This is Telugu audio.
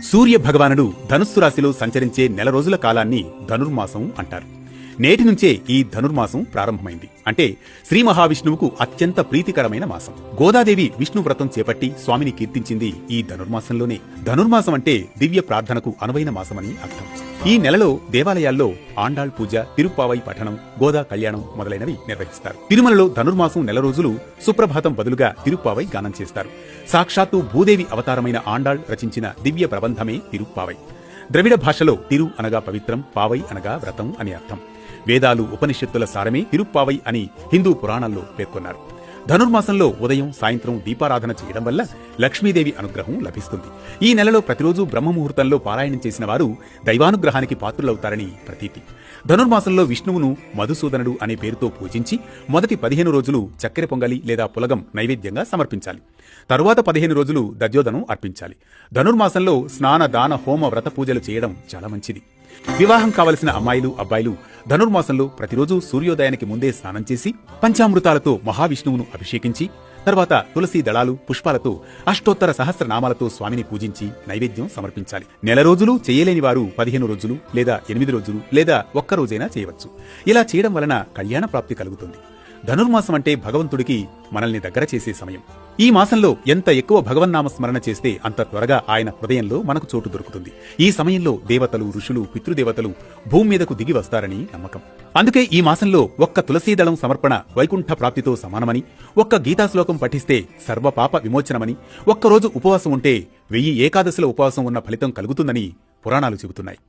సూర్య భగవానుడు ధనుస్సు రాశిలో సంచరించే నెల రోజుల కాలాన్ని ధనుర్మాసం అంటారు. నేటి నుంచే ఈ ధనుర్మాసం ప్రారంభమైంది. అంటే శ్రీ మహావిష్ణువుకు అత్యంత ప్రీతికరమైన మాసం. గోదాదేవి విష్ణు వ్రతం చేపట్టి స్వామిని కీర్తించింది ఈ ధనుర్మాసంలోనే. ధనుర్మాసం అంటే దివ్య ప్రార్థనకు అనువైన మాసమని అర్థం. ఈ నెలలో దేవాలయాల్లో ఆండాళ్ పూజ, తిరుప్పావై పఠనం, గోదా కళ్యాణం మొదలైనవి నిర్వహిస్తారు. తిరుమలలో ధనుర్మాసం నెల రోజులు సుప్రభాతం బదులుగా తిరుప్పావై గానం చేస్తారు. సాక్షాత్తు భూదేవి అవతారమైన ఆండాళ్ రచించిన దివ్య ప్రబంధమే తిరుప్పావై. ద్రవిడ భాషలో తిరు అనగా పవిత్రం, పావై అనగా వ్రతం అని అర్థం. వేదాలు, ఉపనిషత్తుల సారమే తిరుప్పావై అని హిందూ పురాణాల్లో పేర్కొన్నారు. ధనుర్మాసంలో ఉదయం, సాయంత్రం దీపారాధన చేయడం వల్ల లక్ష్మీదేవి అనుగ్రహం లభిస్తుంది. ఈ నెలలో ప్రతిరోజు బ్రహ్మముహూర్తంలో పారాయణం చేసిన వారు దైవానుగ్రహానికి పాత్రులవుతారని ప్రతీతి. ధనుర్మాసంలో విష్ణువును మధుసూదనుడు అనే పేరుతో పూజించి మొదటి 15 రోజులు చక్కెర పొంగలి లేదా పులగం నైవేద్యంగా సమర్పించాలి. తరువాత 15 రోజులు దధ్యోదనం అర్పించాలి. ధనుర్మాసంలో స్నాన, దాన, హోమ, వ్రత పూజలు చేయడం చాలా మంచిది. వివాహం కావలసిన అమ్మాయిలు, అబ్బాయిలు ధనుర్మాసంలో ప్రతిరోజు సూర్యోదయానికి ముందే స్నానం చేసి పంచామృతాలతో మహావిష్ణువును అభిషేకించి తర్వాత తులసి దళాలు, పుష్పాలతో అష్టోత్తర సహస్రనామాలతో స్వామిని పూజించి నైవేద్యం సమర్పించాలి. నెల రోజులు చేయలేని వారు 15 రోజులు లేదా 8 రోజులు లేదా ఒక్క రోజైనా చేయవచ్చు. ఇలా చేయడం వలన కళ్యాణ ప్రాప్తి కలుగుతుంది. ధనుర్మాసం అంటే భగవంతుడికి మనల్ని దగ్గర చేసే సమయం. ఈ మాసంలో ఎంత ఎక్కువ భగవన్నామ స్మరణ చేస్తే అంత త్వరగా ఆయన హృదయంలో మనకు చోటు దొరుకుతుంది. ఈ సమయంలో దేవతలు, ఋషులు, పితృదేవతలు భూమి మీదకు దిగి వస్తారని నమ్మకం. అందుకే ఈ మాసంలో ఒక్క తులసీదళం సమర్పణ వైకుంఠ ప్రాప్తితో సమానమని, ఒక్క గీతాశ్లోకం పఠిస్తే సర్వపాప విమోచనమని, ఒక్కరోజు ఉపవాసం ఉంటే 1000 ఏకాదశుల ఉపవాసం ఉన్న ఫలితం కలుగుతుందని పురాణాలు చెబుతున్నాయి.